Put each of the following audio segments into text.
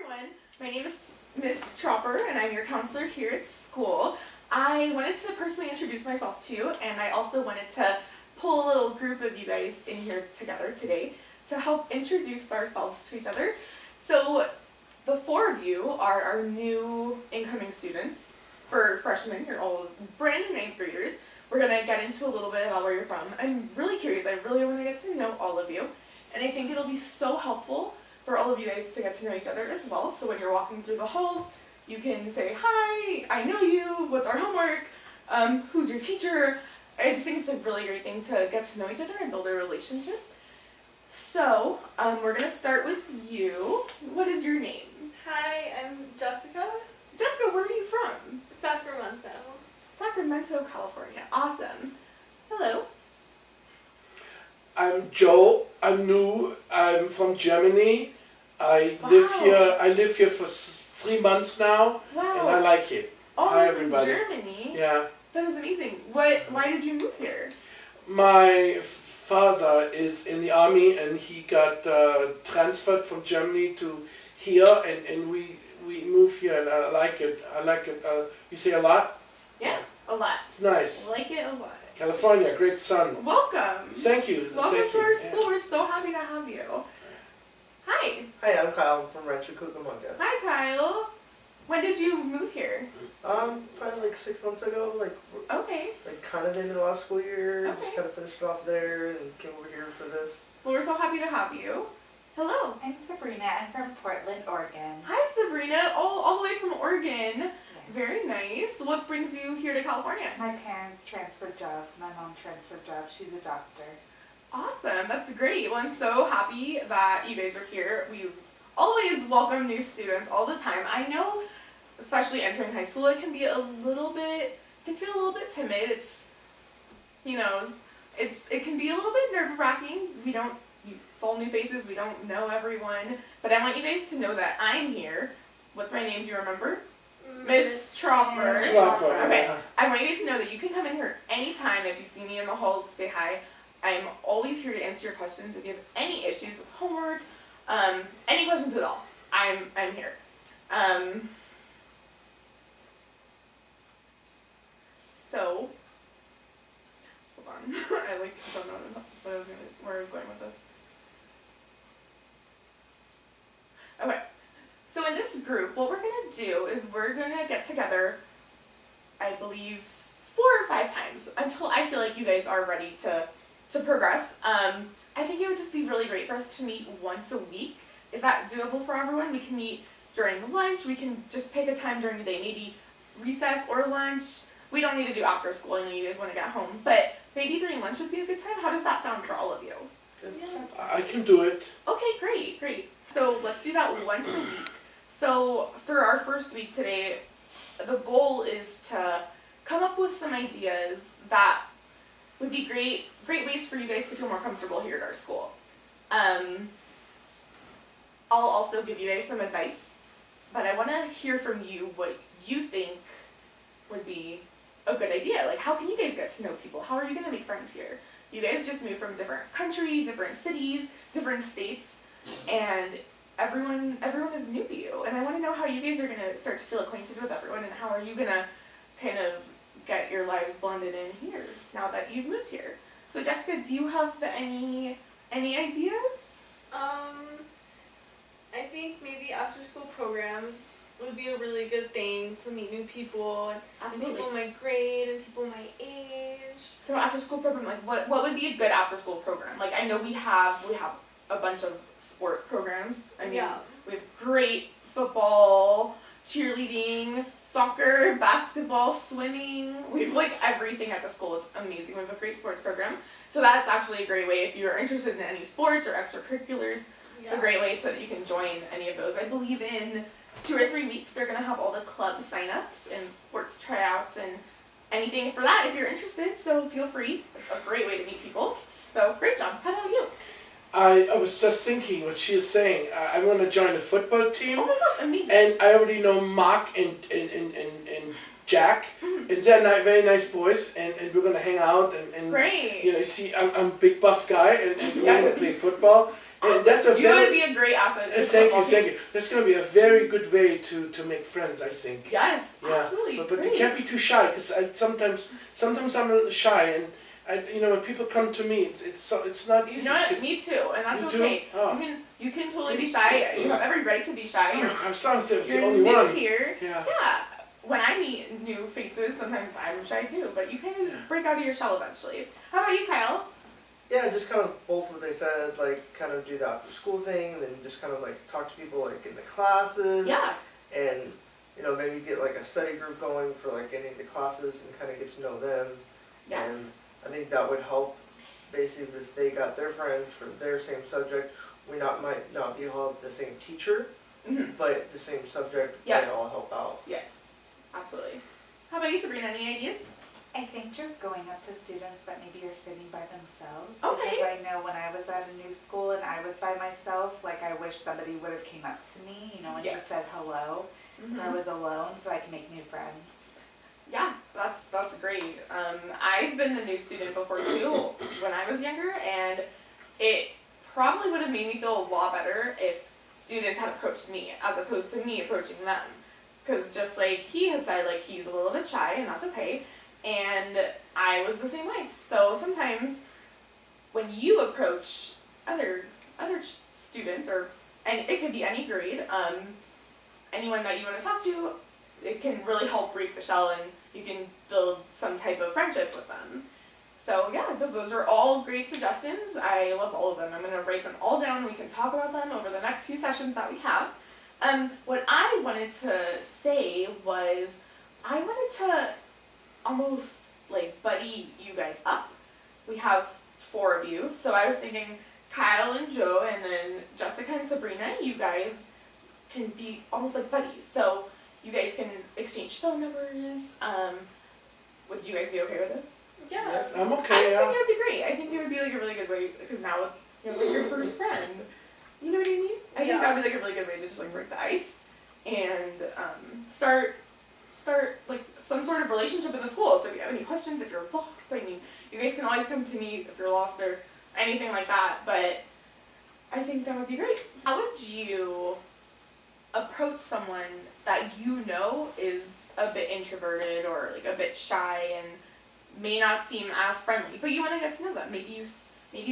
everyone. My name is Miss Tropper, and I'm your counselor here at school. I wanted to personally introduce myself to you, and I also wanted to pull a little group of you guys in here together today to help introduce ourselves to each other. So the four of you are our new incoming students. For freshmen, you're all brand new 9th graders. We're going to get into a little bit about where you're from. I'm really curious. I really want to get to know all of you. And I think it'll be so helpful for all of you guys to get to know each other as well. So when you're walking through the halls, you can say, hi, I know you, what's our homework, who's your teacher. I just think it's a really great thing to get to know each other and build a relationship. So we're going to start with you. What is your name? Hi, I'm Jessica. Jessica, where are you from? Sacramento. Sacramento, California. Awesome. Hello. I'm Joel. I'm new. I'm from Germany. I Wow. live here for 3 months now, Wow. and I like it. All Hi, from everybody. Germany? Yeah. That is amazing. Why did you move here? My father is in the army, and he got transferred from Germany to here, and we moved here, and I like it. I like it. You say a lot? Yeah, a lot. It's nice. Like it a lot. California, great sun. Welcome. Thank you. Welcome Thank to you. our Yeah. school. We're so happy to have you. Hi. Hi, I'm Kyle. I'm from Rancho Cucamonga. Hi, Kyle. When did you move here? Probably like 6 months ago, Okay. kind of into the last school year, Okay. just kind of finished it off there and came over here for this. Well, we're so happy to have you. Hello. I'm Sabrina. I'm from Portland, Oregon. Hi, Sabrina. All the way from Oregon. Very nice. What brings you here to California? My parents transferred jobs. My mom transferred jobs. She's a doctor. Awesome. That's great. Well, I'm so happy that you guys are here. We always welcome new students all the time. I know, especially entering high school, it can be feel a little bit timid. It's it can be a little bit nerve-wracking. It's all new faces. We don't know everyone. But I want you guys to know that I'm here. What's my name? Do you remember? Miss Tropper. Tropper, Okay. yeah. I want you guys to know that you can come in here anytime. If you see me in the halls, say hi. I'm always here to answer your questions. If you have any issues with homework, any questions at all, I'm here. So, hold on. I don't know where I was going with this. Okay. So in this group, what we're gonna do is we're gonna get together, I believe, 4 or 5 times until I feel like you guys are ready to progress. I think it would just be really great for us to meet once a week. Is that doable for everyone? We can meet during lunch. We can just pick a time during the day, maybe recess or lunch. We don't need to do after school. I know you guys want to get home, but maybe during lunch would be a good time. How does that sound for all of you? Good. I can do it. Okay, great. So let's do that once a week. So for our first week today, the goal is to come up with some ideas that would be great ways for you guys to feel more comfortable here at our school. I'll also give you guys some advice, but I want to hear from you what you think would be a good idea. Like, how can you guys get to know people? How are you going to make friends here? You guys just moved from different countries, different cities, different states, and everyone is new to you. And I want to know how you guys are going to start to feel acquainted with everyone, and how are you going to kind of get your lives blended in here now that you've moved here. So Jessica, do you have any ideas? I think maybe after school programs would be a really good thing to meet new people and Absolutely. people my grade and people my age. So after school program, like what would be a good after school program? Like, I know we have a bunch of sport programs. I mean, Yeah. we have great football, cheerleading, soccer, basketball, swimming. We have like everything at the school. It's amazing. We have a great sports program. So that's actually a great way if you're interested in any sports or extracurriculars. It's a great way you can join any of those. I believe in 2 or 3 weeks they're going to have all the club sign-ups and sports tryouts and anything for that if you're interested. So feel free. It's a great way to meet people. So great job. How about you? I was just thinking what she is saying. I'm going to join the football team. Oh my gosh, amazing. And I already know Mark and Jack, and they're very nice boys, and we're gonna hang out and Great. you know, you see, I'm a big buff guy, and we're gonna play football, And that's a You would very be a great asset to the thank football you, team. thank you. That's gonna be a very good way to make friends, I think. Yes, Yeah, absolutely. but great. you can't be too shy because sometimes I'm a little shy and when people come to me it's not easy. You know what? 'cause Me too, and that's you do? okay. Oh. You can totally be shy. You have every right to be shy. I'm sorry, I was the You're only new one. here. Yeah. Yeah. When I meet new faces, sometimes I'm shy too, but you kind of break out of your shell eventually. How about you, Kyle? Yeah, just kind of both what they said, like kind of do the after school thing, and then just kind of like talk to people like in the classes. Yeah. And maybe get like a study group going for like any of the classes and kind of get to know them. Yeah. And I think that would help. Basically, if they got their friends for their same subject, we might not be all the same teacher, hmm but the same subject Yes. might all help out. Yes. Absolutely. How about you, Sabrina? Any ideas? I think just going up to students that maybe are sitting by themselves. Okay. Because I know when I was at a new school and I was by myself, like I wish somebody would have came up to me, and Yes. just said hello. Mm-hmm. I was alone, so I can make new friends. Yeah, that's great. I've been the new student before too when I was younger, and it probably would have made me feel a lot better if students had approached me as opposed to me approaching them. Because just like he had said, like he's a little bit shy, and that's okay. And I was the same way. So sometimes when you approach other students, and it could be any grade, anyone that you want to talk to, it can really help break the shell, and you can build some type of friendship with them. So yeah, those are all great suggestions. I love all of them. I'm going to write them all down. We can talk about them over the next few sessions that we have. What I wanted to say was I wanted to almost like buddy you guys up. We have 4 of you, so I was thinking Kyle and Joe, and then Jessica and Sabrina, you guys can be almost like buddies. So you guys can exchange phone numbers. Would you guys be okay with this? Yeah. I'm I okay. just Yeah. think it would be great. I think it would be like a really good way, because now you're like your first friend. You know what I mean? I think Yeah. that would be like a really good way to just like break the ice and start like some sort of relationship in the school. So if you have any questions, if you're lost, I mean, you guys can always come to me if you're lost or anything like that. But I think that would be great. How would you approach someone that you know is a bit introverted or like a bit shy and may not seem as friendly, but you want to get to know them? Maybe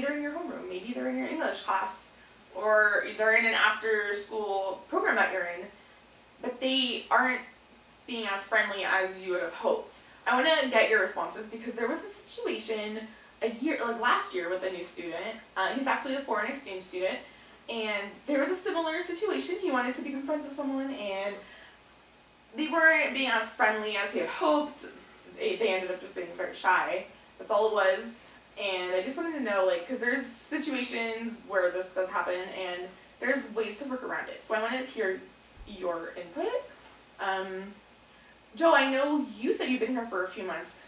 they're in your homeroom, maybe they're in your English class, or they're in an after-school program that you're in, but they aren't being as friendly as you would have hoped. I want to get your responses because there was a situation last year with a new student. He's actually a foreign exchange student, and there was a similar situation. He wanted to become friends with someone, and they weren't being as friendly as he had hoped. They ended up just being very shy. That's all it was. And I just wanted to know, because there's situations where this does happen, and there's ways to work around it. So I want to hear your input. Joe, I know you said you've been here for a few months.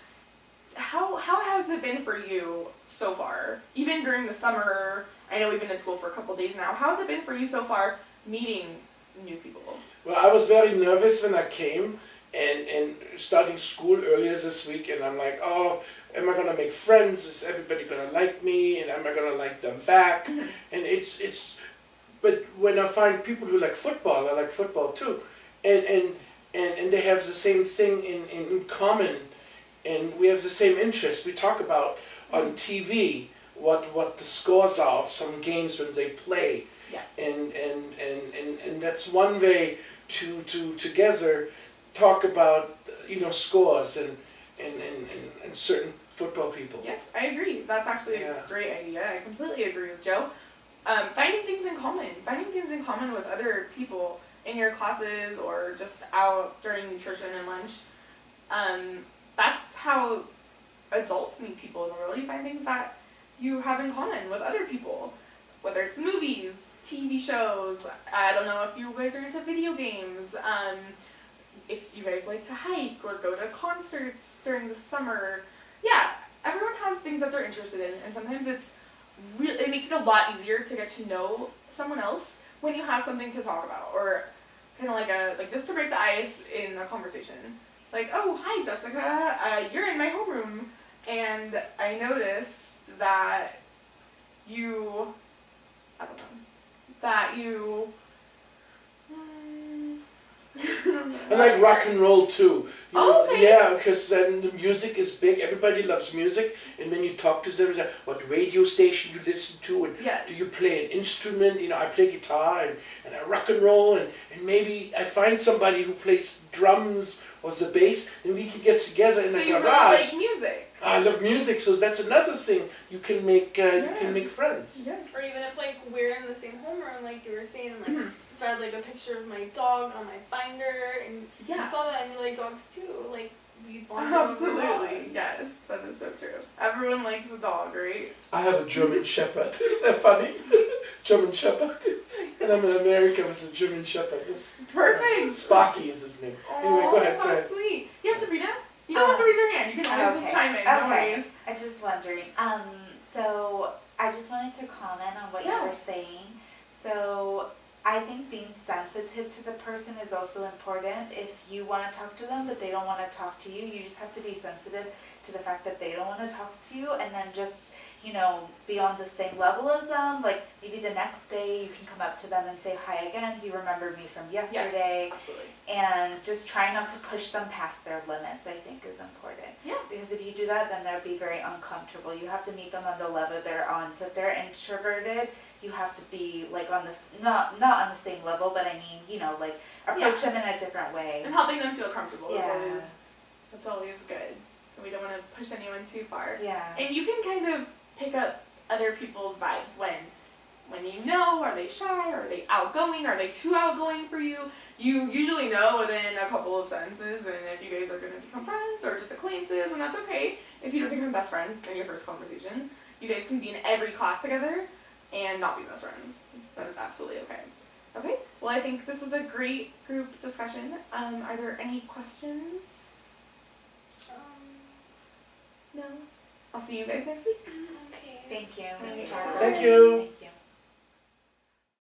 How has it been for you so far? Even during the summer, I know we've been in school for a couple days now. How has it been for you so far meeting new people? Well, I was very nervous when I came and starting school earlier this week, and I'm like, oh, am I gonna make friends? Is everybody gonna like me? And am I gonna like them back? Mhm. And but when I find people who like football, I like football too, and they have the same thing in common, and we have the same interest. We talk about on TV what the scores are of some games when they play. Yes. And that's one way to together talk about scores and certain football people. Yes, I agree. That's actually Yeah. a great idea. I completely agree with Joe. Finding things in common with other people in your classes or just out during nutrition and lunch. That's how adults meet people in the world. You find things that you have in common with other people, whether it's movies, TV shows. I don't know if you guys are into video games. If you guys like to hike or go to concerts during the summer. Yeah, everyone has things that they're interested in, and sometimes it makes it a lot easier to get to know someone else when you have something to talk about, or kind of like just to break the ice in a conversation. Like, oh, hi Jessica, you're in my homeroom, and I noticed that you, I don't know, that you. I like rock and roll too. You know, Oh, okay. Yeah, because then the music is big. Everybody loves music, and when you talk to them, say, what radio station you listen to, and Yes. do you play an instrument? You know, I play guitar and I rock and roll, and maybe I find somebody who plays drums or the bass, and we can get together in So the you really garage. like music. I love music, so that's another thing you can make. You Yes. can make friends. Yes. Or even if like we're in the same homeroom, like you were saying, like Mhm. if I had like a picture of my dog on my binder, and Yeah. you saw that, and you like dogs too, like we bonded over Absolutely. dogs. Yes. That is so true. Everyone likes a dog, right? I have a German Shepherd. Isn't that funny? German Shepherd. And I'm in America with a German Shepherd. Perfect. Sparky is his name. Anyway, go ahead. How Go ahead. sweet. Yes, Sabrina. You don't have to raise your hand. You can always just chime in. No Okay. worries. I'm just wondering. So I just wanted to comment on what Yeah. you were saying. So I think being sensitive to the person is also important. If you want to talk to them but they don't want to talk to you, you just have to be sensitive to the fact that they don't want to talk to you, and then just, you know, be on the same level as them. Like maybe the next day you can come up to them and say hi again. Do you remember me from yesterday? Yes. Absolutely. And just try not to push them past their limits, I think, is important. Yeah. Because if you do that, then they'll be very uncomfortable. You have to meet them on the level they're on. So if they're introverted, you have to be like on this, not on the same level, but I mean, you know, like approach them in a different way. And helping them feel comfortable Yeah. that's always good. So we don't want to push anyone too far. Yeah. And you can kind of pick up other people's vibes when you know, are they shy, are they outgoing, are they too outgoing for you? You usually know within a couple of sentences, and if you guys are going to become friends or just acquaintances, and that's okay if you don't become best friends in your first conversation. You guys can be in every class together and not be best friends. That is absolutely okay. Okay, well I think this was a great group discussion. Are there any questions? No? I'll see you guys next week. Okay. Thank you, Ms. Thank Charles. Thank you. Thank you.